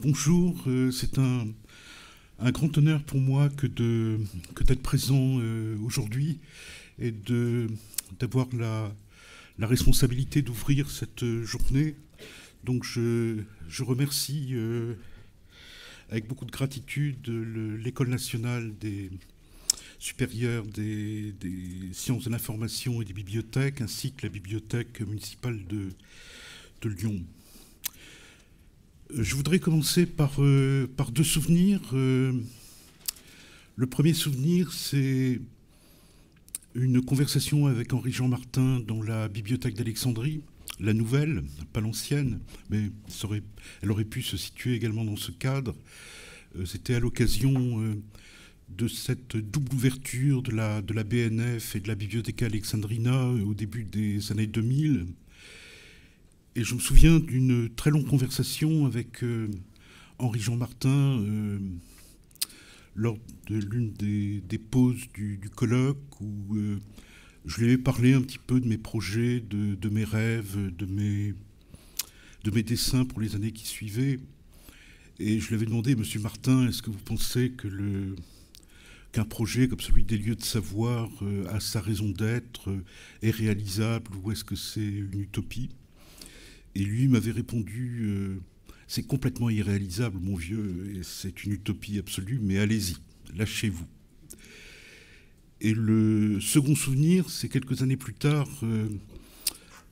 Bonjour, c'est un grand honneur pour moi que d'être présent aujourd'hui et d'avoir la responsabilité d'ouvrir cette journée. Donc je remercie avec beaucoup de gratitude l'École nationale des supérieure des sciences de l'information et des bibliothèques, ainsi que la bibliothèque municipale de Lyon. Je voudrais commencer par deux souvenirs. Le premier souvenir, c'est une conversation avec Henri-Jean Martin dans la bibliothèque d'Alexandrie, la nouvelle, pas l'ancienne, mais elle aurait pu se situer également dans ce cadre. C'était à l'occasion de cette double ouverture de la BNF et de la Bibliotheca Alexandrina au début des années 2000. Et je me souviens d'une très longue conversation avec Henri-Jean Martin lors de l'une des pauses du colloque où je lui ai parlé un petit peu de mes projets, de mes rêves, de mes dessins pour les années qui suivaient. Et je lui avais demandé, Monsieur Martin, est-ce que vous pensez qu'un projet comme celui des lieux de savoir a sa raison d'être, est réalisable, ou est-ce que c'est une utopie? Et lui m'avait répondu c'est complètement irréalisable, mon vieux, et c'est une utopie absolue, mais allez-y, lâchez-vous. Et le second souvenir, c'est quelques années plus tard,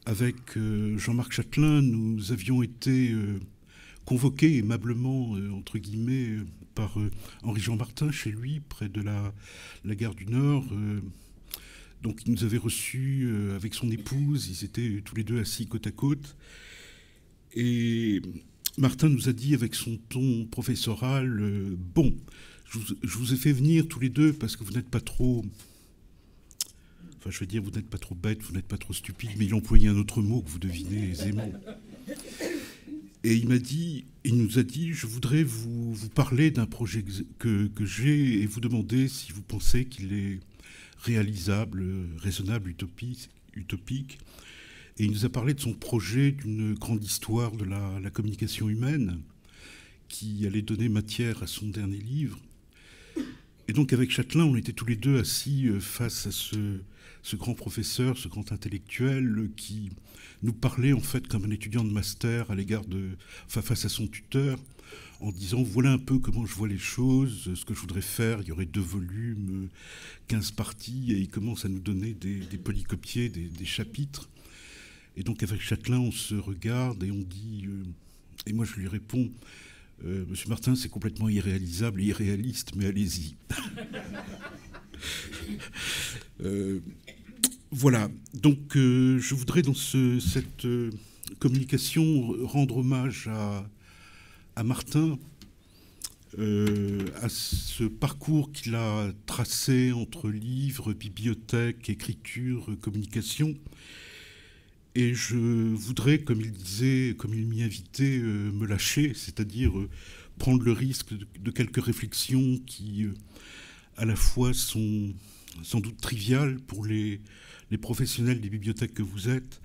avec Jean-Marc Chatelain, nous avions été convoqués aimablement, entre guillemets, par Henri-Jean Martin chez lui, près de la gare du Nord. Donc il nous avait reçus avec son épouse, ils étaient tous les deux assis côte à côte. Et Martin nous a dit avec son ton professoral, bon, je vous ai fait venir tous les deux parce que vous n'êtes pas trop... Enfin, je veux dire, vous n'êtes pas trop bête, vous n'êtes pas trop stupide, mais il employait un autre mot que vous devinez aisément. Et il nous a dit, je voudrais vous parler d'un projet que j'ai et vous demander si vous pensez qu'il est réalisable, raisonnable, utopique. Et il nous a parlé de son projet d'une grande histoire de la communication humaine qui allait donner matière à son dernier livre. Et donc avec Chatelain, on était tous les deux assis face à ce grand professeur, ce grand intellectuel qui nous parlait en fait comme un étudiant de master à l'égard face à son tuteur, en disant voilà un peu comment je vois les choses, ce que je voudrais faire. Il y aurait 2 volumes, 15 parties, et il commence à nous donner des polycopiés, des chapitres. Et donc avec Chatelain, on se regarde et on dit, et moi je lui réponds, Monsieur Martin, c'est complètement irréalisable et irréaliste, mais allez-y. Voilà, donc je voudrais dans cette communication rendre hommage à Martin, à ce parcours qu'il a tracé entre livres, bibliothèque, écriture, communication. Et je voudrais, comme il disait, comme il m'y invitait, me lâcher, c'est-à-dire prendre le risque de quelques réflexions qui, à la fois, sont sans doute triviales pour les professionnels des bibliothèques que vous êtes,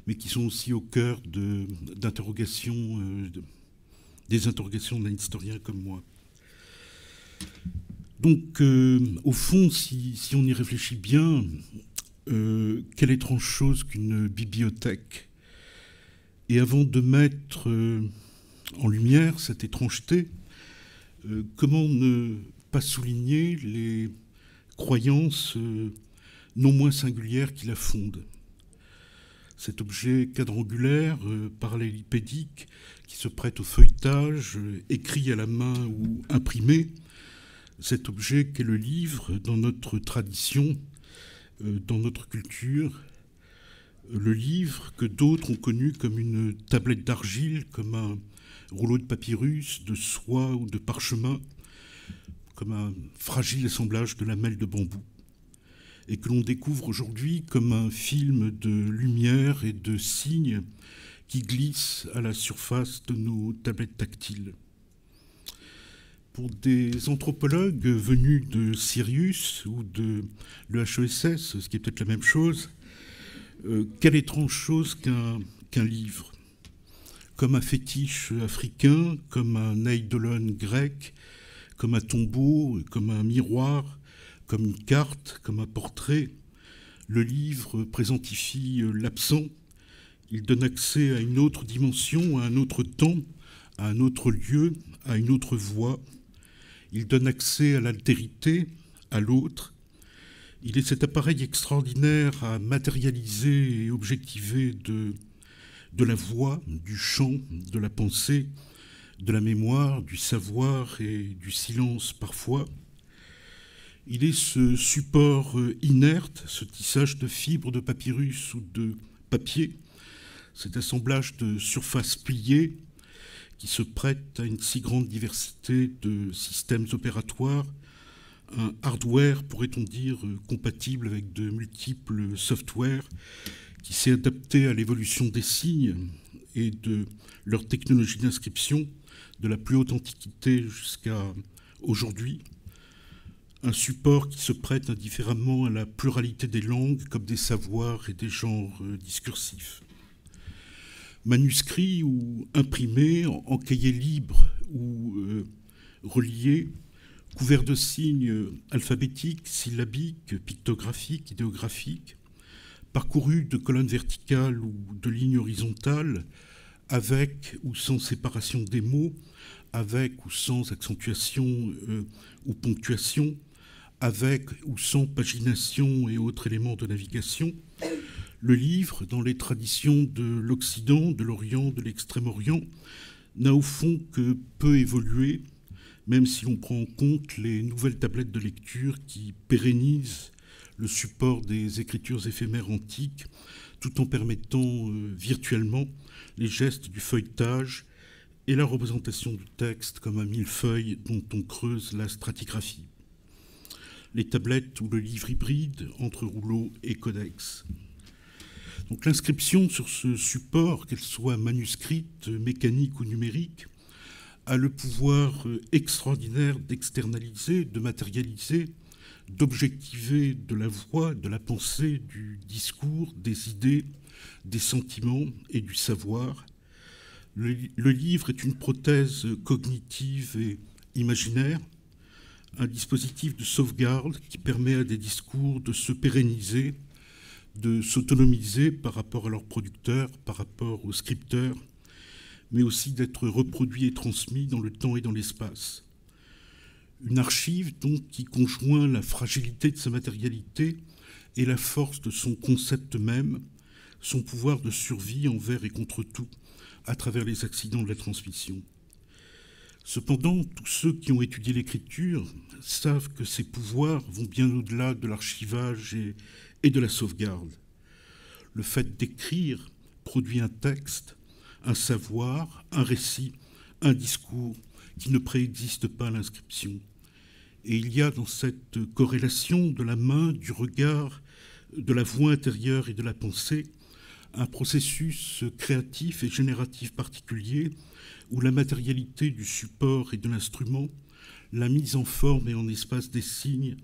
mais qui sont aussi au cœur d'interrogations, des interrogations d'un historien comme moi. Donc, au fond, si on y réfléchit bien, quelle étrange chose qu'une bibliothèque. Et avant de mettre en lumière cette étrangeté, comment ne pas souligner les croyances non moins singulières qui la fondent? Cet objet quadrangulaire, parallélipédique, qui se prête au feuilletage, écrit à la main ou imprimé, cet objet qu'est le livre dans notre tradition, dans notre culture, le livre que d'autres ont connu comme une tablette d'argile, comme un rouleau de papyrus, de soie ou de parchemin, comme un fragile assemblage de lamelles de bambou, et que l'on découvre aujourd'hui comme un film de lumière et de signes qui glissent à la surface de nos tablettes tactiles. Pour des anthropologues venus de Sirius ou de l'EHESS, ce qui est peut-être la même chose, quelle étrange chose qu'un livre. comme un fétiche africain, comme un eidolon grec, comme un tombeau, comme un miroir, comme une carte, comme un portrait. Le livre présentifie l'absent. Il donne accès à une autre dimension, à un autre temps, à un autre lieu, à une autre voix. Il donne accès à l'altérité, à l'autre. Il est cet appareil extraordinaire à matérialiser et objectiver de la voix, du chant, de la pensée, de la mémoire, du savoir et du silence parfois. Il est ce support inerte, ce tissage de fibres de papyrus ou de papier, cet assemblage de surfaces pliées qui se prête à une si grande diversité de systèmes opératoires, un hardware, pourrait-on dire, compatible avec de multiples softwares, qui s'est adapté à l'évolution des signes et de leur technologie d'inscription, de la plus haute antiquité jusqu'à aujourd'hui. Un support qui se prête indifféremment à la pluralité des langues comme des savoirs et des genres discursifs. Manuscrit ou imprimé, en cahier libre ou relié, couvert de signes alphabétiques, syllabiques, pictographiques, idéographiques, parcouru de colonnes verticales ou de lignes horizontales, avec ou sans séparation des mots, avec ou sans accentuation ou ponctuation, avec ou sans pagination et autres éléments de navigation. Le livre, dans les traditions de l'Occident, de l'Orient, de l'Extrême-Orient, n'a au fond que peu évolué, même si l'on prend en compte les nouvelles tablettes de lecture qui pérennisent le support des écritures éphémères antiques, tout en permettant virtuellement les gestes du feuilletage et la représentation du texte comme un millefeuille dont on creuse la stratigraphie. Les tablettes ou le livre hybride entre rouleau et codex. Donc l'inscription sur ce support, qu'elle soit manuscrite, mécanique ou numérique, a le pouvoir extraordinaire d'externaliser, de matérialiser, d'objectiver de la voix, de la pensée, du discours, des idées, des sentiments et du savoir. Le livre est une prothèse cognitive et imaginaire, un dispositif de sauvegarde qui permet à des discours de se pérenniser, de s'autonomiser par rapport à leurs producteurs, par rapport aux scripteurs, mais aussi d'être reproduits et transmis dans le temps et dans l'espace. Une archive, donc, qui conjoint la fragilité de sa matérialité et la force de son concept même, son pouvoir de survie envers et contre tout, à travers les accidents de la transmission. Cependant, tous ceux qui ont étudié l'écriture savent que ces pouvoirs vont bien au-delà de l'archivage et de la sauvegarde. Le fait d'écrire produit un texte, un savoir, un récit, un discours qui ne préexiste pas à l'inscription. Et il y a dans cette corrélation de la main, du regard, de la voix intérieure et de la pensée, un processus créatif et génératif particulier où la matérialité du support et de l'instrument, la mise en forme et en espace des signes,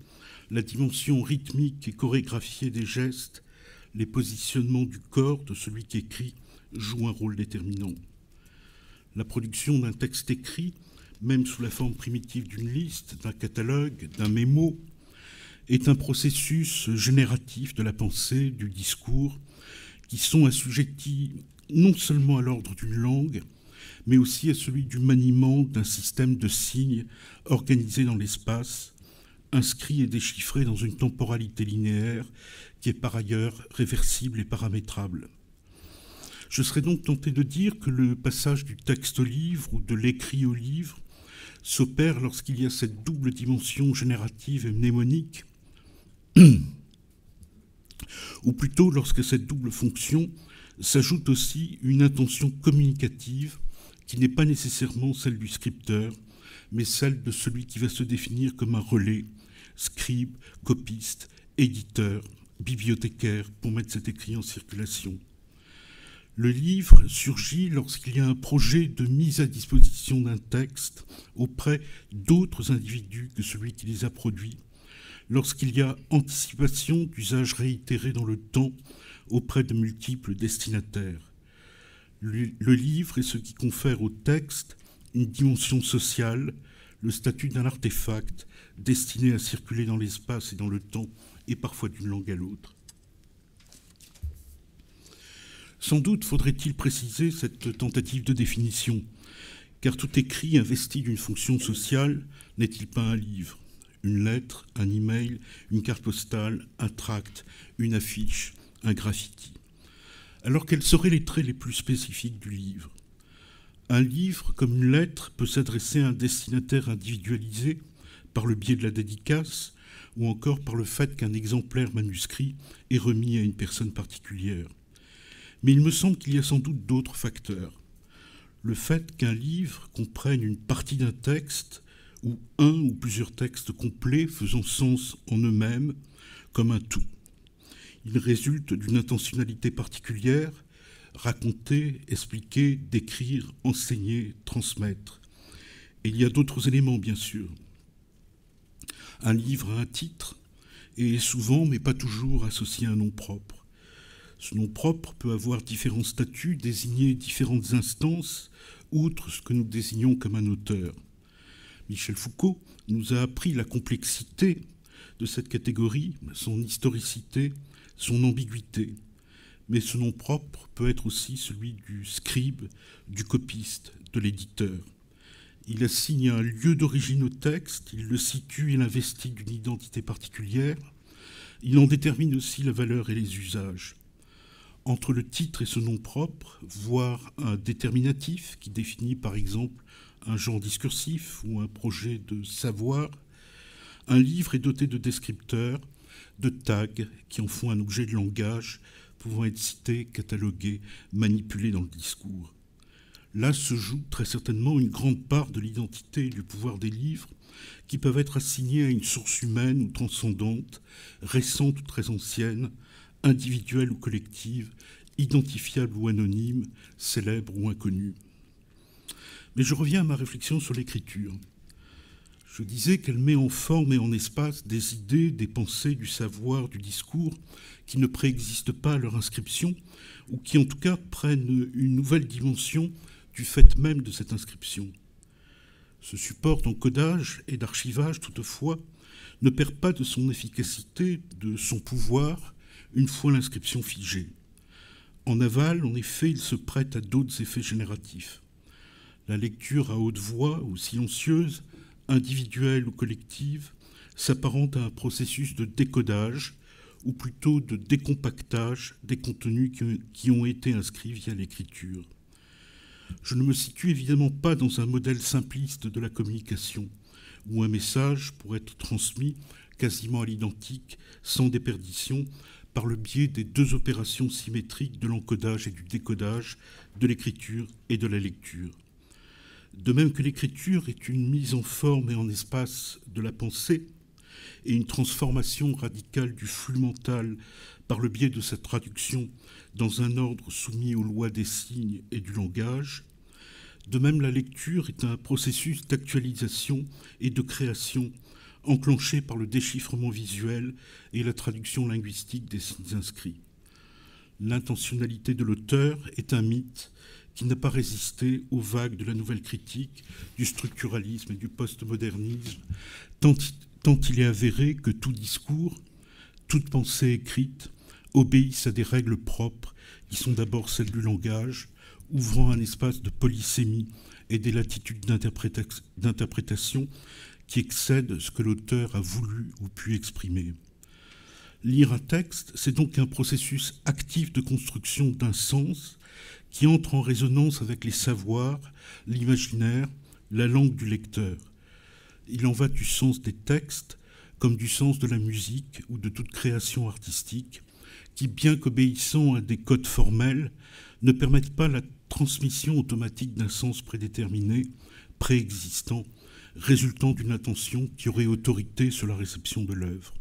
la dimension rythmique et chorégraphiée des gestes, les positionnements du corps de celui qui écrit jouent un rôle déterminant. La production d'un texte écrit, même sous la forme primitive d'une liste, d'un catalogue, d'un mémo, est un processus génératif de la pensée, du discours, qui sont assujettis non seulement à l'ordre d'une langue, mais aussi à celui du maniement d'un système de signes organisé dans l'espace, inscrit et déchiffré dans une temporalité linéaire qui est par ailleurs réversible et paramétrable. Je serais donc tenté de dire que le passage du texte au livre ou de l'écrit au livre s'opère lorsqu'il y a cette double dimension générative et mnémonique, ou plutôt lorsque cette double fonction s'ajoute aussi une intention communicative qui n'est pas nécessairement celle du scripteur, mais celle de celui qui va se définir comme un relais, scribe, copiste, éditeur, bibliothécaire, pour mettre cet écrit en circulation. Le livre surgit lorsqu'il y a un projet de mise à disposition d'un texte auprès d'autres individus que celui qui les a produits, lorsqu'il y a anticipation d'usages réitérés dans le temps auprès de multiples destinataires. Le livre est ce qui confère au texte une dimension sociale, le statut d'un artefact destiné à circuler dans l'espace et dans le temps, et parfois d'une langue à l'autre. Sans doute faudrait-il préciser cette tentative de définition, car tout écrit investi d'une fonction sociale n'est-il pas un livre, une lettre, un email, une carte postale, un tract, une affiche, un graffiti? Alors quels seraient les traits les plus spécifiques du livre? Un livre, comme une lettre, peut s'adresser à un destinataire individualisé par le biais de la dédicace ou encore par le fait qu'un exemplaire manuscrit est remis à une personne particulière. Mais il me semble qu'il y a sans doute d'autres facteurs. Le fait qu'un livre comprenne une partie d'un texte ou un ou plusieurs textes complets faisant sens en eux-mêmes comme un tout. Il résulte d'une intentionnalité particulière, raconter, expliquer, décrire, enseigner, transmettre. Et il y a d'autres éléments, bien sûr. Un livre a un titre et est souvent, mais pas toujours, associé à un nom propre. Ce nom propre peut avoir différents statuts, désigner différentes instances, outre ce que nous désignons comme un auteur. Michel Foucault nous a appris la complexité de cette catégorie, son historicité, son ambiguïté. Mais ce nom propre peut être aussi celui du scribe, du copiste, de l'éditeur. Il assigne un lieu d'origine au texte, il le situe et l'investit d'une identité particulière. Il en détermine aussi la valeur et les usages. Entre le titre et ce nom propre, voire un déterminatif qui définit par exemple un genre discursif ou un projet de savoir, un livre est doté de descripteurs, de tags qui en font un objet de langage pouvant être cité, catalogué, manipulé dans le discours. Là se joue très certainement une grande part de l'identité et du pouvoir des livres qui peuvent être assignés à une source humaine ou transcendante, récente ou très ancienne, individuelle ou collective, identifiable ou anonyme, célèbre ou inconnue. Mais je reviens à ma réflexion sur l'écriture. Je disais qu'elle met en forme et en espace des idées, des pensées, du savoir, du discours qui ne préexistent pas à leur inscription ou qui en tout cas prennent une nouvelle dimension du fait même de cette inscription. Ce support d'encodage et d'archivage, toutefois, ne perd pas de son efficacité, de son pouvoir, une fois l'inscription figée. En aval, en effet, il se prête à d'autres effets génératifs. La lecture à haute voix ou silencieuse, individuelle ou collective, s'apparente à un processus de décodage, ou plutôt de décompactage des contenus qui ont été inscrits via l'écriture. Je ne me situe évidemment pas dans un modèle simpliste de la communication, où un message pourrait être transmis quasiment à l'identique, sans déperdition, par le biais des deux opérations symétriques de l'encodage et du décodage, de l'écriture et de la lecture. De même que l'écriture est une mise en forme et en espace de la pensée et une transformation radicale du flux mental par le biais de sa traduction dans un ordre soumis aux lois des signes et du langage, de même la lecture est un processus d'actualisation et de création enclenché par le déchiffrement visuel et la traduction linguistique des signes inscrits. L'intentionnalité de l'auteur est un mythe qui n'a pas résisté aux vagues de la nouvelle critique, du structuralisme et du postmodernisme, tant il est avéré que tout discours, toute pensée écrite, obéissent à des règles propres qui sont d'abord celles du langage, ouvrant un espace de polysémie et des latitudes d'interprétation qui excèdent ce que l'auteur a voulu ou pu exprimer. Lire un texte, c'est donc un processus actif de construction d'un sens qui entre en résonance avec les savoirs, l'imaginaire, la langue du lecteur. Il en va du sens des textes comme du sens de la musique ou de toute création artistique qui, bien qu'obéissant à des codes formels, ne permettent pas la transmission automatique d'un sens prédéterminé, préexistant, résultant d'une intention qui aurait autorité sur la réception de l'œuvre.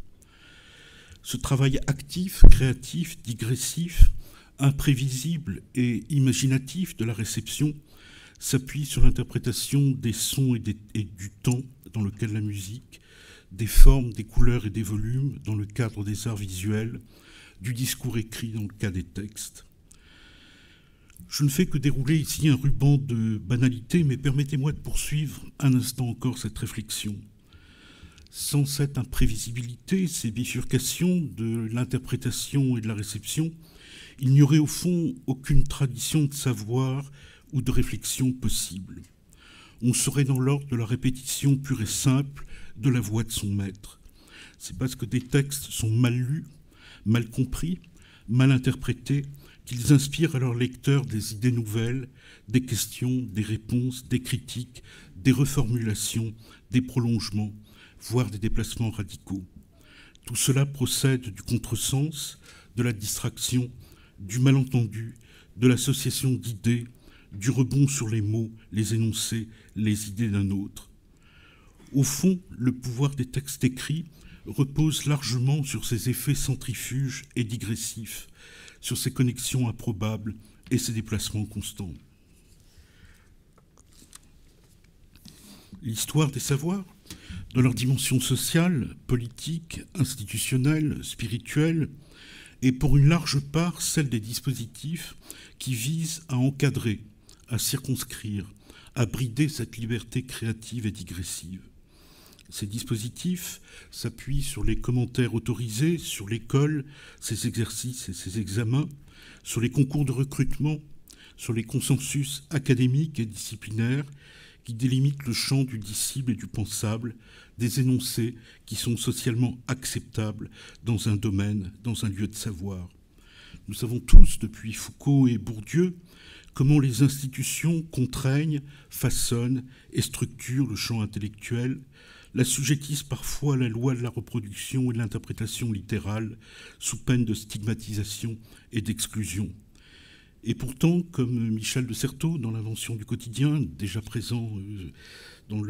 Ce travail actif, créatif, digressif, imprévisible et imaginatif de la réception s'appuie sur l'interprétation des sons et du temps dans lequel la musique, des formes, des couleurs et des volumes dans le cadre des arts visuels, du discours écrit dans le cas des textes. Je ne fais que dérouler ici un ruban de banalité, mais permettez-moi de poursuivre un instant encore cette réflexion. Sans cette imprévisibilité, ces bifurcations de l'interprétation et de la réception, il n'y aurait au fond aucune tradition de savoir ou de réflexion possible. On serait dans l'ordre de la répétition pure et simple de la voix de son maître. C'est parce que des textes sont mal lus, mal compris, mal interprétés, qu'ils inspirent à leurs lecteurs des idées nouvelles, des questions, des réponses, des critiques, des reformulations, des prolongements, voire des déplacements radicaux. Tout cela procède du contresens, de la distraction, du malentendu, de l'association d'idées, du rebond sur les mots, les énoncés, les idées d'un autre. Au fond, le pouvoir des textes écrits repose largement sur ces effets centrifuges et digressifs, sur ces connexions improbables et ces déplacements constants. L'histoire des savoirs, dans leur dimension sociale, politique, institutionnelle, spirituelle, est pour une large part celle des dispositifs qui visent à encadrer, à circonscrire, à brider cette liberté créative et digressive. Ces dispositifs s'appuient sur les commentaires autorisés, sur l'école, ses exercices et ses examens, sur les concours de recrutement, sur les consensus académiques et disciplinaires qui délimitent le champ du dissible et du pensable, des énoncés qui sont socialement acceptables dans un domaine, dans un lieu de savoir. Nous savons tous, depuis Foucault et Bourdieu, comment les institutions contraignent, façonnent et structurent le champ intellectuel, l'assujettissent parfois à la loi de la reproduction et de l'interprétation littérale, sous peine de stigmatisation et d'exclusion. Et pourtant, comme Michel de Certeau, dans l'Invention du quotidien, déjà présent dans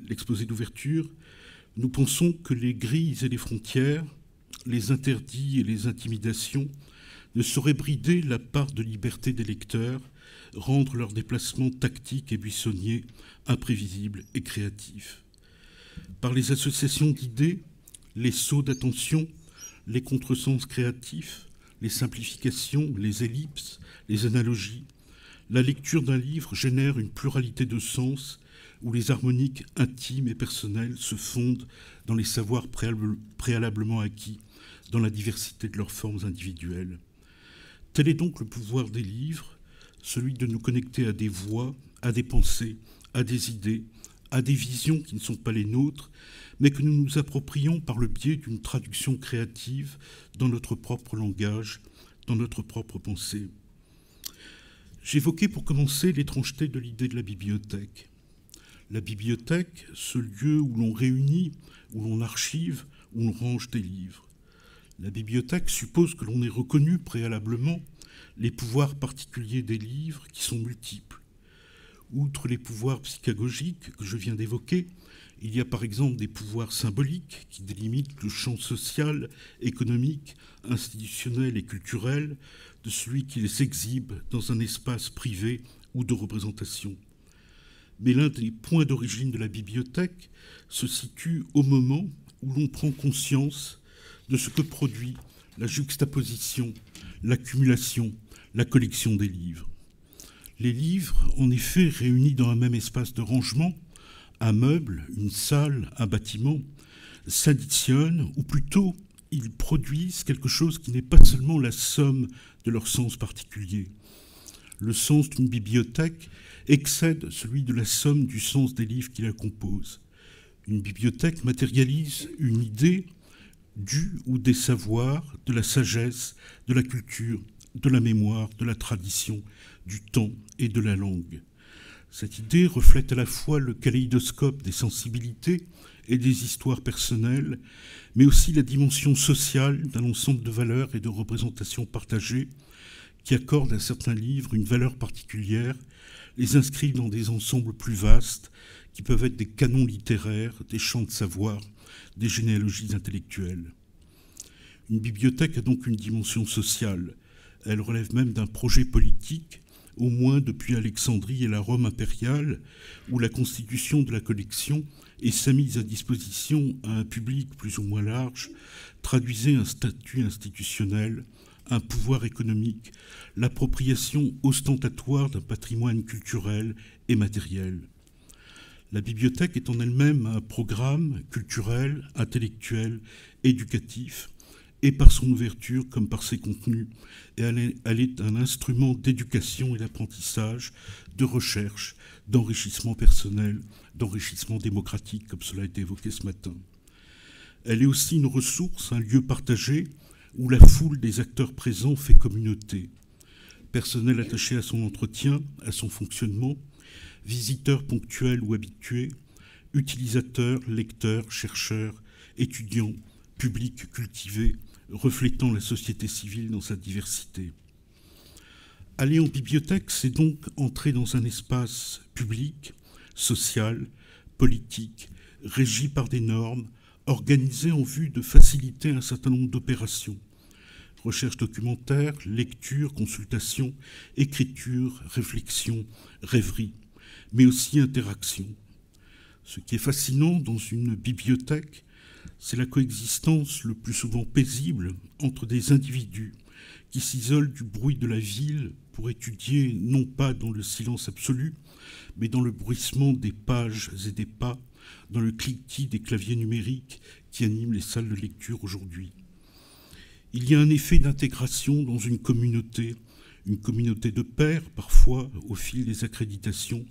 l'exposé d'ouverture, nous pensons que les grilles et les frontières, les interdits et les intimidations ne sauraient brider la part de liberté des lecteurs, rendre leurs déplacements tactiques et buissonniers imprévisibles et créatifs. Par les associations d'idées, les sauts d'attention, les contresens créatifs, les simplifications, les ellipses, les analogies, la lecture d'un livre génère une pluralité de sens où les harmoniques intimes et personnelles se fondent dans les savoirs préalablement acquis, dans la diversité de leurs formes individuelles. Tel est donc le pouvoir des livres, celui de nous connecter à des voix, à des pensées, à des idées, à des visions qui ne sont pas les nôtres, mais que nous nous approprions par le biais d'une traduction créative dans notre propre langage, dans notre propre pensée. J'évoquais pour commencer l'étrangeté de l'idée de la bibliothèque. La bibliothèque, ce lieu où l'on réunit, où l'on archive, où l'on range des livres. La bibliothèque suppose que l'on ait reconnu préalablement les pouvoirs particuliers des livres qui sont multiples. Outre les pouvoirs psychagogiques que je viens d'évoquer, il y a par exemple des pouvoirs symboliques qui délimitent le champ social, économique, institutionnel et culturel de celui qui les exhibe dans un espace privé ou de représentation. Mais l'un des points d'origine de la bibliothèque se situe au moment où l'on prend conscience de ce que produit la juxtaposition, l'accumulation, la collection des livres. Les livres, en effet, réunis dans un même espace de rangement, un meuble, une salle, un bâtiment, s'additionnent, ou plutôt, ils produisent quelque chose qui n'est pas seulement la somme de leur sens particulier. Le sens d'une bibliothèque excède celui de la somme du sens des livres qui la composent. Une bibliothèque matérialise une idée du ou des savoirs, de la sagesse, de la culture, de la mémoire, de la tradition, du temps et de la langue. Cette idée reflète à la fois le kaléidoscope des sensibilités et des histoires personnelles, mais aussi la dimension sociale d'un ensemble de valeurs et de représentations partagées qui accordent à certains livres une valeur particulière, les inscrivent dans des ensembles plus vastes qui peuvent être des canons littéraires, des champs de savoir, des généalogies intellectuelles. Une bibliothèque a donc une dimension sociale. Elle relève même d'un projet politique, au moins depuis Alexandrie et la Rome impériale, où la constitution de la collection et sa mise à disposition à un public plus ou moins large traduisait un statut institutionnel, un pouvoir économique, l'appropriation ostentatoire d'un patrimoine culturel et matériel. La bibliothèque est en elle-même un programme culturel, intellectuel, éducatif, et par son ouverture comme par ses contenus, et elle est un instrument d'éducation et d'apprentissage, de recherche, d'enrichissement personnel, d'enrichissement démocratique, comme cela a été évoqué ce matin. Elle est aussi une ressource, un lieu partagé, où la foule des acteurs présents fait communauté. Personnel attaché à son entretien, à son fonctionnement, visiteurs ponctuels ou habitués, utilisateurs, lecteurs, chercheurs, étudiants, public cultivé, reflétant la société civile dans sa diversité. Aller en bibliothèque, c'est donc entrer dans un espace public, social, politique, régi par des normes, organisé en vue de faciliter un certain nombre d'opérations. Recherche documentaire, lecture, consultation, écriture, réflexion, rêverie, mais aussi interaction. Ce qui est fascinant dans une bibliothèque, c'est la coexistence le plus souvent paisible entre des individus qui s'isolent du bruit de la ville pour étudier non pas dans le silence absolu, mais dans le bruissement des pages et des pas, dans le cliquetis des claviers numériques qui animent les salles de lecture aujourd'hui. Il y a un effet d'intégration dans une communauté de pairs parfois au fil des accréditations,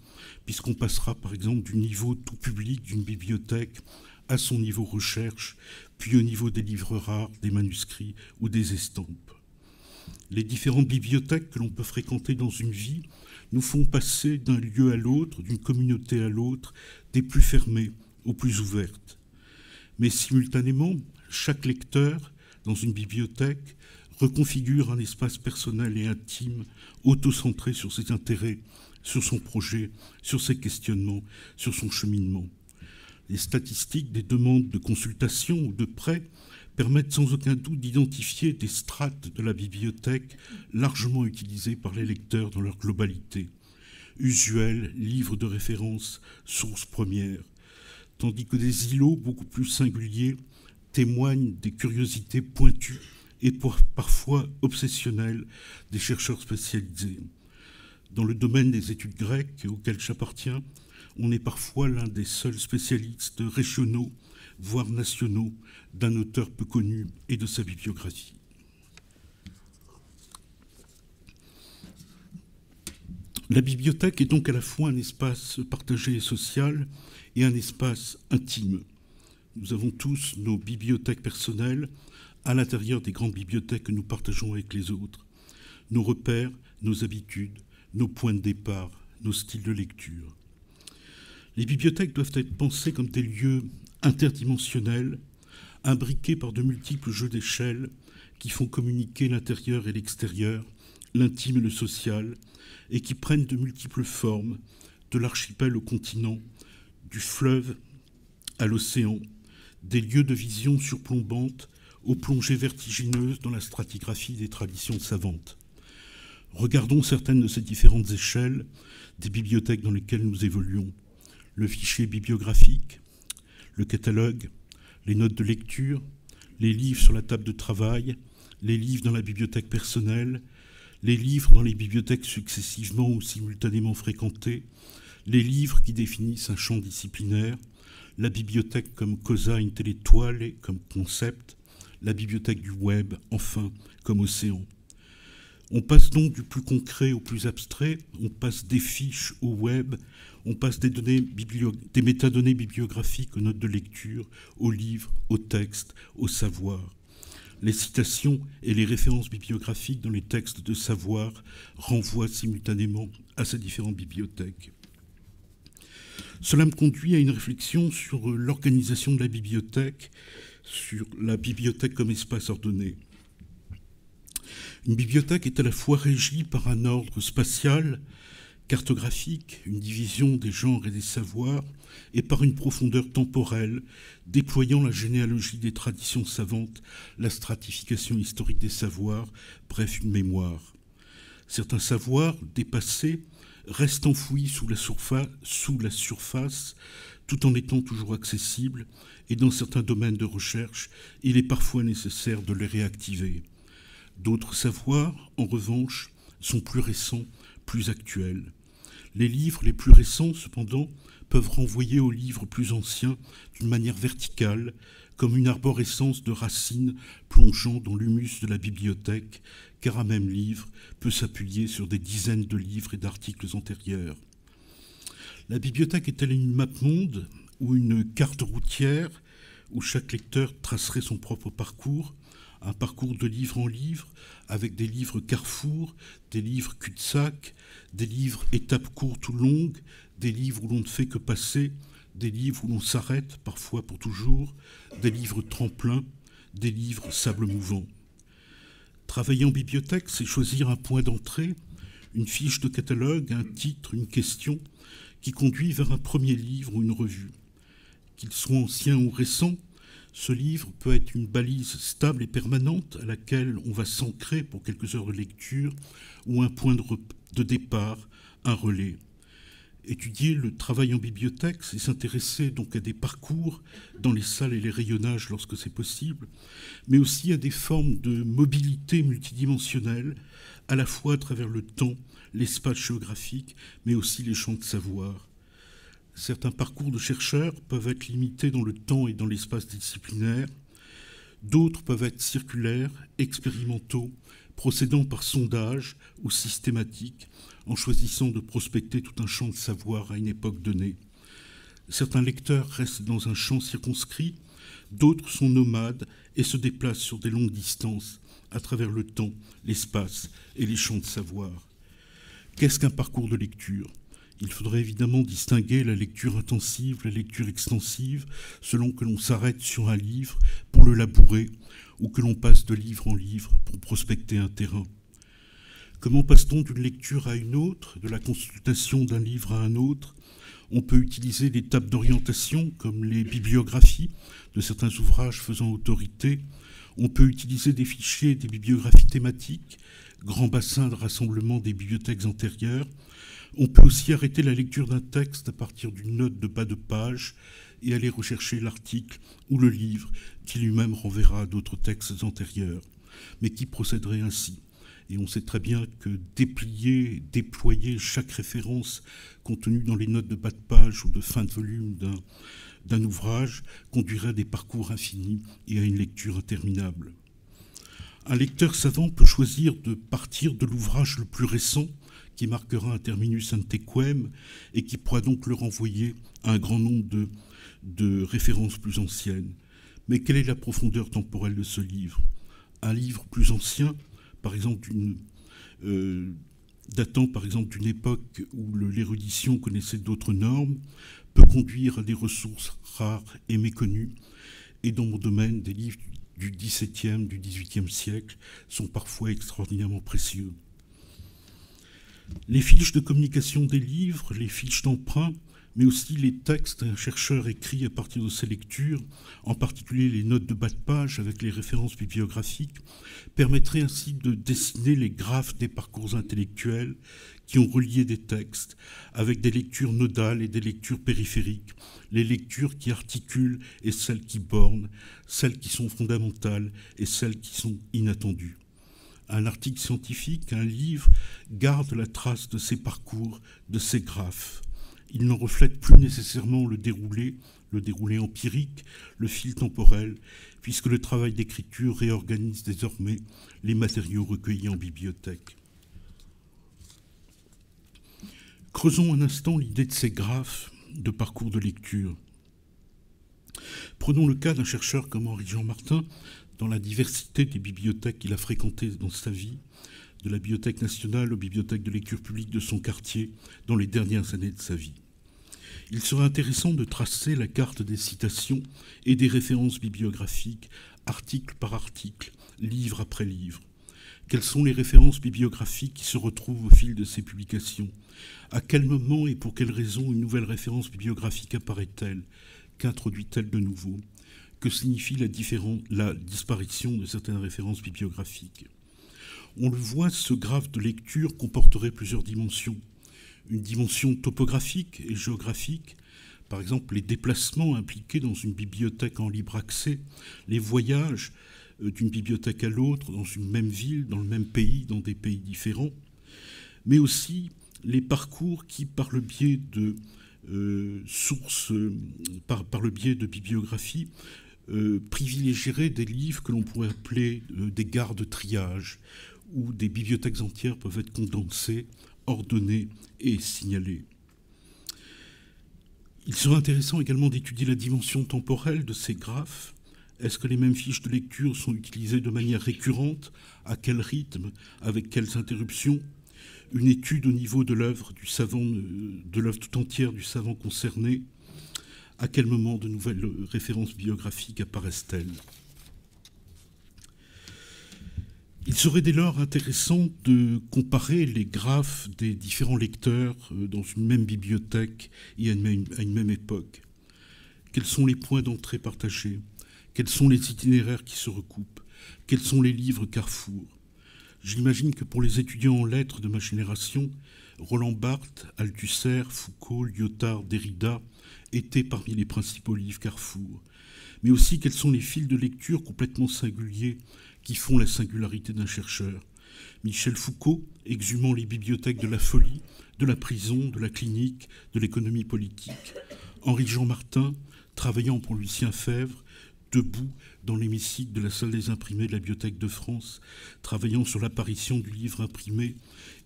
puisqu'on passera par exemple du niveau tout public d'une bibliothèque à son niveau recherche, puis au niveau des livres rares, des manuscrits ou des estampes. Les différentes bibliothèques que l'on peut fréquenter dans une vie nous font passer d'un lieu à l'autre, d'une communauté à l'autre, des plus fermées aux plus ouvertes. Mais simultanément, chaque lecteur, dans une bibliothèque, reconfigure un espace personnel et intime, auto-centré sur ses intérêts, sur son projet, sur ses questionnements, sur son cheminement. Les statistiques des demandes de consultation ou de prêt permettent sans aucun doute d'identifier des strates de la bibliothèque largement utilisées par les lecteurs dans leur globalité. Usuels, livres de référence, sources premières, tandis que des îlots beaucoup plus singuliers témoignent des curiosités pointues et parfois obsessionnelles des chercheurs spécialisés. Dans le domaine des études grecques auxquelles j'appartiens, on est parfois l'un des seuls spécialistes régionaux, voire nationaux, d'un auteur peu connu et de sa bibliographie. La bibliothèque est donc à la fois un espace partagé et social et un espace intime. Nous avons tous nos bibliothèques personnelles à l'intérieur des grandes bibliothèques que nous partageons avec les autres, nos repères, nos habitudes, nos points de départ, nos styles de lecture. Les bibliothèques doivent être pensées comme des lieux interdimensionnels, imbriqués par de multiples jeux d'échelle qui font communiquer l'intérieur et l'extérieur, l'intime et le social, et qui prennent de multiples formes, de l'archipel au continent, du fleuve à l'océan, des lieux de vision surplombantes aux plongées vertigineuses dans la stratigraphie des traditions savantes. Regardons certaines de ces différentes échelles des bibliothèques dans lesquelles nous évoluons. Le fichier bibliographique, le catalogue, les notes de lecture, les livres sur la table de travail, les livres dans la bibliothèque personnelle, les livres dans les bibliothèques successivement ou simultanément fréquentées, les livres qui définissent un champ disciplinaire, la bibliothèque comme causa intellettuale et comme concept, la bibliothèque du web, enfin, comme océan. On passe donc du plus concret au plus abstrait, on passe des fiches au web, on passe des métadonnées bibliographiques aux notes de lecture, aux livres, aux textes, au savoir. Les citations et les références bibliographiques dans les textes de savoir renvoient simultanément à ces différentes bibliothèques. Cela me conduit à une réflexion sur l'organisation de la bibliothèque, sur la bibliothèque comme espace ordonné. Une bibliothèque est à la fois régie par un ordre spatial, cartographique, une division des genres et des savoirs, et par une profondeur temporelle, déployant la généalogie des traditions savantes, la stratification historique des savoirs, bref, une mémoire. Certains savoirs, dépassés, restent enfouis sous la surface, tout en étant toujours accessibles, et dans certains domaines de recherche, il est parfois nécessaire de les réactiver. D'autres savoirs, en revanche, sont plus récents, plus actuels. Les livres les plus récents, cependant, peuvent renvoyer aux livres plus anciens d'une manière verticale, comme une arborescence de racines plongeant dans l'humus de la bibliothèque, car un même livre peut s'appuyer sur des dizaines de livres et d'articles antérieurs. La bibliothèque est-elle une map monde ou une carte routière où chaque lecteur tracerait son propre parcours, un parcours de livre en livre, avec des livres carrefour, des livres cul-de-sac, des livres étapes courtes ou longues, des livres où l'on ne fait que passer, des livres où l'on s'arrête, parfois pour toujours, des livres tremplins, des livres sable mouvant. Travailler en bibliothèque, c'est choisir un point d'entrée, une fiche de catalogue, un titre, une question, qui conduit vers un premier livre ou une revue. Qu'il soit ancien ou récent, ce livre peut être une balise stable et permanente à laquelle on va s'ancrer pour quelques heures de lecture ou un point de départ, un relais. Étudier le travail en bibliothèque, c'est s'intéresser donc à des parcours dans les salles et les rayonnages lorsque c'est possible, mais aussi à des formes de mobilité multidimensionnelle, à la fois à travers le temps, l'espace géographique, mais aussi les champs de savoir. Certains parcours de chercheurs peuvent être limités dans le temps et dans l'espace disciplinaire. D'autres peuvent être circulaires, expérimentaux, procédant par sondage ou systématique, en choisissant de prospecter tout un champ de savoir à une époque donnée. Certains lecteurs restent dans un champ circonscrit, d'autres sont nomades et se déplacent sur des longues distances à travers le temps, l'espace et les champs de savoir. Qu'est-ce qu'un parcours de lecture ? Il faudrait évidemment distinguer la lecture intensive, la lecture extensive, selon que l'on s'arrête sur un livre pour le labourer ou que l'on passe de livre en livre pour prospecter un terrain. Comment passe-t-on d'une lecture à une autre, de la consultation d'un livre à un autre ? On peut utiliser des tables d'orientation comme les bibliographies de certains ouvrages faisant autorité. On peut utiliser des fichiers, des bibliographies thématiques, grands bassins de rassemblement des bibliothèques antérieures. On peut aussi arrêter la lecture d'un texte à partir d'une note de bas de page et aller rechercher l'article ou le livre qui lui-même renverra à d'autres textes antérieurs, mais qui procéderait ainsi. Et on sait très bien que déplier, déployer chaque référence contenue dans les notes de bas de page ou de fin de volume d'un ouvrage conduirait à des parcours infinis et à une lecture interminable. Un lecteur savant peut choisir de partir de l'ouvrage le plus récent qui marquera un terminus ante quem et qui pourra donc le renvoyer à un grand nombre de références plus anciennes. Mais quelle est la profondeur temporelle de ce livre ? Un livre plus ancien, par exemple datant par exemple d'une époque où l'érudition connaissait d'autres normes, peut conduire à des ressources rares et méconnues. Et dans mon domaine, des livres du XVIIe, du XVIIIe siècle sont parfois extraordinairement précieux. Les fiches de communication des livres, les fiches d'emprunt, mais aussi les textes d'un chercheur écrit à partir de ses lectures, en particulier les notes de bas de page avec les références bibliographiques, permettraient ainsi de dessiner les graphes des parcours intellectuels qui ont relié des textes, avec des lectures nodales et des lectures périphériques, les lectures qui articulent et celles qui bornent, celles qui sont fondamentales et celles qui sont inattendues. Un article scientifique, un livre, garde la trace de ses parcours, de ses graphes. Il n'en reflète plus nécessairement le déroulé empirique, le fil temporel, puisque le travail d'écriture réorganise désormais les matériaux recueillis en bibliothèque. Creusons un instant l'idée de ces graphes de parcours de lecture. Prenons le cas d'un chercheur comme Henri-Jean Martin, dans la diversité des bibliothèques qu'il a fréquentées dans sa vie, de la Bibliothèque nationale aux bibliothèques de lecture publique de son quartier dans les dernières années de sa vie. Il serait intéressant de tracer la carte des citations et des références bibliographiques, article par article, livre après livre. Quelles sont les références bibliographiques qui se retrouvent au fil de ces publications ? À quel moment et pour quelles raisons une nouvelle référence bibliographique apparaît-elle ? Qu'introduit-elle de nouveau ? Que signifie la disparition de certaines références bibliographiques ? On le voit, ce graphe de lecture comporterait plusieurs dimensions. Une dimension topographique et géographique, par exemple les déplacements impliqués dans une bibliothèque en libre accès, les voyages d'une bibliothèque à l'autre, dans une même ville, dans le même pays, dans des pays différents, mais aussi les parcours qui, par le biais de sources, par le biais de bibliographies, privilégieraient des livres que l'on pourrait appeler des gares de triage, où des bibliothèques entières peuvent être condensées, ordonnées et signalées. Il serait intéressant également d'étudier la dimension temporelle de ces graphes. Est-ce que les mêmes fiches de lecture sont utilisées de manière récurrente? À quel rythme? Avec quelles interruptions? Une étude au niveau de l'œuvre du savant, de l'œuvre tout entière du savant concerné. À quel moment de nouvelles références biographiques apparaissent-elles? Il serait dès lors intéressant de comparer les graphes des différents lecteurs dans une même bibliothèque et à une même époque. Quels sont les points d'entrée partagés? Quels sont les itinéraires qui se recoupent? Quels sont les livres carrefours? J'imagine que pour les étudiants en lettres de ma génération, Roland Barthes, Althusser, Foucault, Lyotard, Derrida étaient parmi les principaux livres carrefours. Mais aussi quels sont les fils de lecture complètement singuliers qui font la singularité d'un chercheur. Michel Foucault, exhumant les bibliothèques de la folie, de la prison, de la clinique, de l'économie politique. Henri-Jean Martin, travaillant pour Lucien Febvre, debout dans l'hémicycle de la salle des imprimés de la Bibliothèque de France, travaillant sur l'apparition du livre imprimé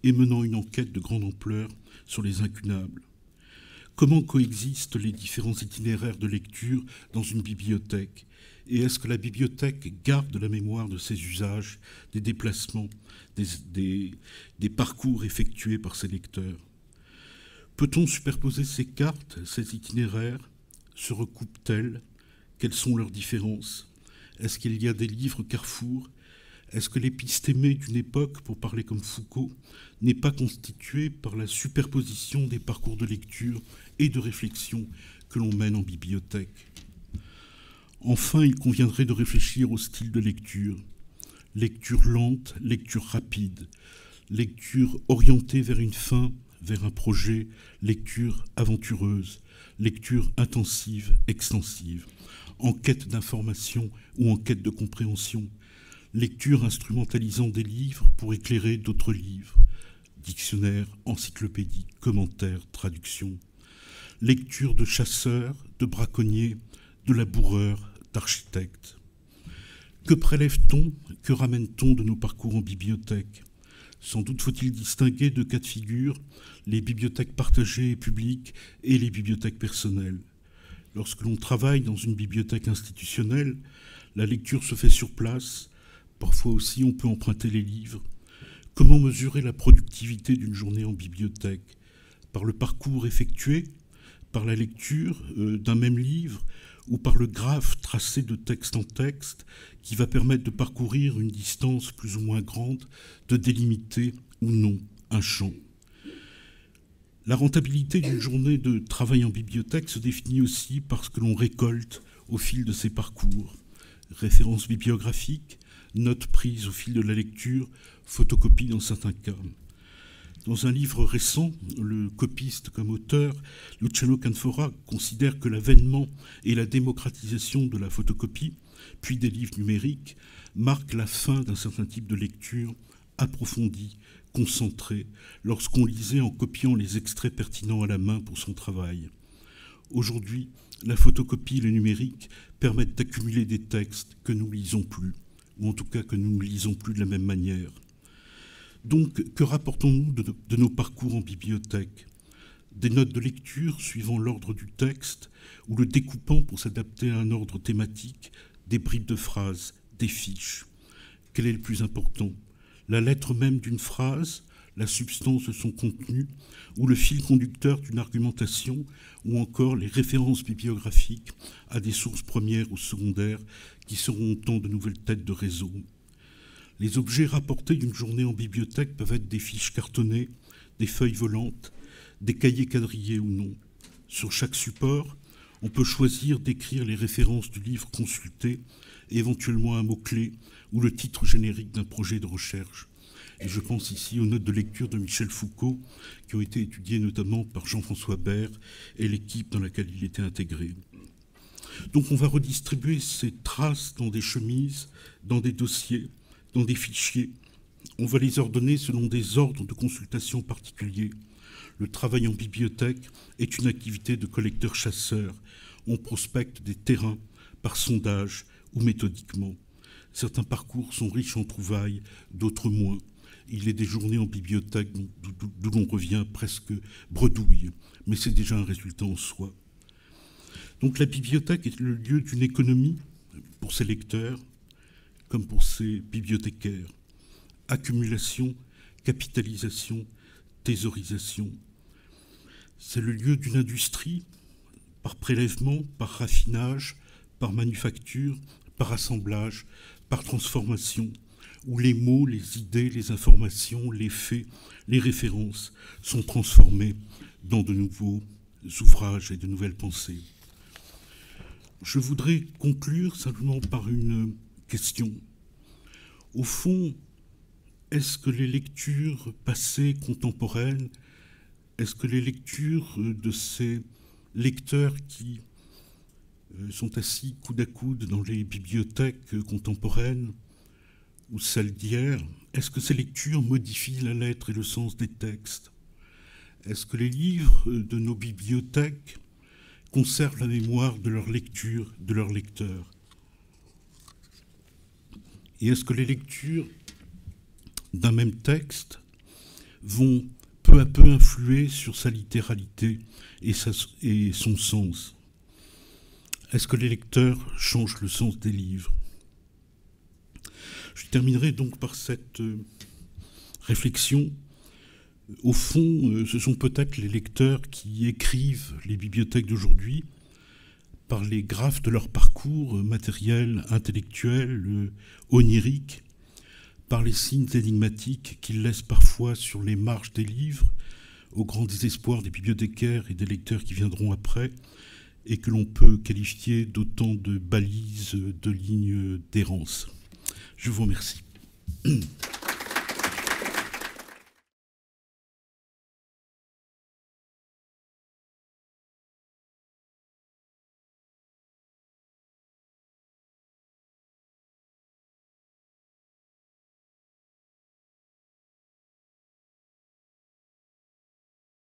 et menant une enquête de grande ampleur sur les incunables. Comment coexistent les différents itinéraires de lecture dans une bibliothèque? Et est-ce que la bibliothèque garde la mémoire de ses usages, des déplacements, des parcours effectués par ses lecteurs? Peut-on superposer ces cartes, ces itinéraires? Se recoupent-elles? Quelles sont leurs différences? Est-ce qu'il y a des livres carrefours? Est-ce que l'épistémé d'une époque, pour parler comme Foucault, n'est pas constituée par la superposition des parcours de lecture et de réflexion que l'on mène en bibliothèque? Enfin, il conviendrait de réfléchir au style de lecture. Lecture lente, lecture rapide, lecture orientée vers une fin, vers un projet, lecture aventureuse, lecture intensive, extensive, en quête d'information ou en quête de compréhension, lecture instrumentalisant des livres pour éclairer d'autres livres, dictionnaires, encyclopédies, commentaires, traductions, lecture de chasseurs, de braconniers, de laboureurs, d'architectes. Que prélève-t-on, que ramène-t-on de nos parcours en bibliothèque? Sans doute faut-il distinguer deux cas de figure, les bibliothèques partagées et publiques et les bibliothèques personnelles. Lorsque l'on travaille dans une bibliothèque institutionnelle, la lecture se fait sur place, parfois aussi on peut emprunter les livres. Comment mesurer la productivité d'une journée en bibliothèque? Par le parcours effectué, par la lecture d'un même livre, ou par le graphe tracé de texte en texte qui va permettre de parcourir une distance plus ou moins grande, de délimiter ou non un champ. La rentabilité d'une journée de travail en bibliothèque se définit aussi par ce que l'on récolte au fil de ces parcours. Références bibliographiques, notes prises au fil de la lecture, photocopies dans certains cas. Dans un livre récent, le copiste comme auteur, Luciano Canfora, considère que l'avènement et la démocratisation de la photocopie, puis des livres numériques, marquent la fin d'un certain type de lecture approfondie, concentrée, lorsqu'on lisait en copiant les extraits pertinents à la main pour son travail. Aujourd'hui, la photocopie et le numérique permettent d'accumuler des textes que nous ne lisons plus, ou en tout cas que nous ne lisons plus de la même manière. Donc, que rapportons-nous de nos parcours en bibliothèque? Des notes de lecture suivant l'ordre du texte, ou le découpant pour s'adapter à un ordre thématique, des bribes de phrases, des fiches. Quel est le plus important? La lettre même d'une phrase, la substance de son contenu, ou le fil conducteur d'une argumentation, ou encore les références bibliographiques à des sources premières ou secondaires qui seront autant de nouvelles têtes de réseau. Les objets rapportés d'une journée en bibliothèque peuvent être des fiches cartonnées, des feuilles volantes, des cahiers quadrillés ou non. Sur chaque support, on peut choisir d'écrire les références du livre consulté, et éventuellement un mot-clé ou le titre générique d'un projet de recherche. Et je pense ici aux notes de lecture de Michel Foucault, qui ont été étudiées notamment par Jean-François Baird et l'équipe dans laquelle il était intégré. Donc on va redistribuer ces traces dans des chemises, dans des dossiers, dans des fichiers. On va les ordonner selon des ordres de consultation particuliers. Le travail en bibliothèque est une activité de collecteur-chasseur. On prospecte des terrains par sondage ou méthodiquement. Certains parcours sont riches en trouvailles, d'autres moins. Il est des journées en bibliothèque d'où l'on revient presque bredouille, mais c'est déjà un résultat en soi. Donc la bibliothèque est le lieu d'une économie pour ses lecteurs comme pour ses bibliothécaires. Accumulation, capitalisation, thésaurisation. C'est le lieu d'une industrie par prélèvement, par raffinage, par manufacture, par assemblage, par transformation, où les mots, les idées, les informations, les faits, les références sont transformés dans de nouveaux ouvrages et de nouvelles pensées. Je voudrais conclure simplement par une question. Au fond, est-ce que les lectures passées contemporaines, est-ce que les lectures de ces lecteurs qui sont assis coude à coude dans les bibliothèques contemporaines ou celles d'hier, est-ce que ces lectures modifient la lettre et le sens des textes? Est-ce que les livres de nos bibliothèques conservent la mémoire de leur lecture, de leurs lecteurs? Et est-ce que les lectures d'un même texte vont peu à peu influer sur sa littéralité et son sens? Est-ce que les lecteurs changent le sens des livres? Je terminerai donc par cette réflexion. Au fond, ce sont peut-être les lecteurs qui écrivent les bibliothèques d'aujourd'hui par les graphes de leur parcours matériel, intellectuel, onirique, par les signes énigmatiques qu'ils laissent parfois sur les marges des livres, au grand désespoir des bibliothécaires et des lecteurs qui viendront après, et que l'on peut qualifier d'autant de balises, de lignes d'errance. Je vous remercie.